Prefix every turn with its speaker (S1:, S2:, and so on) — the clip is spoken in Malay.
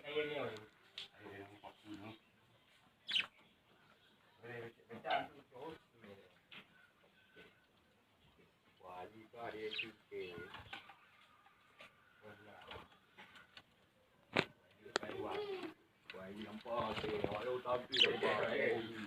S1: Air ni oi.
S2: Air yang 40.
S1: Macam tu terus. Wali tu ada sikit. Wali nampak. Awak tahu tapi nampak.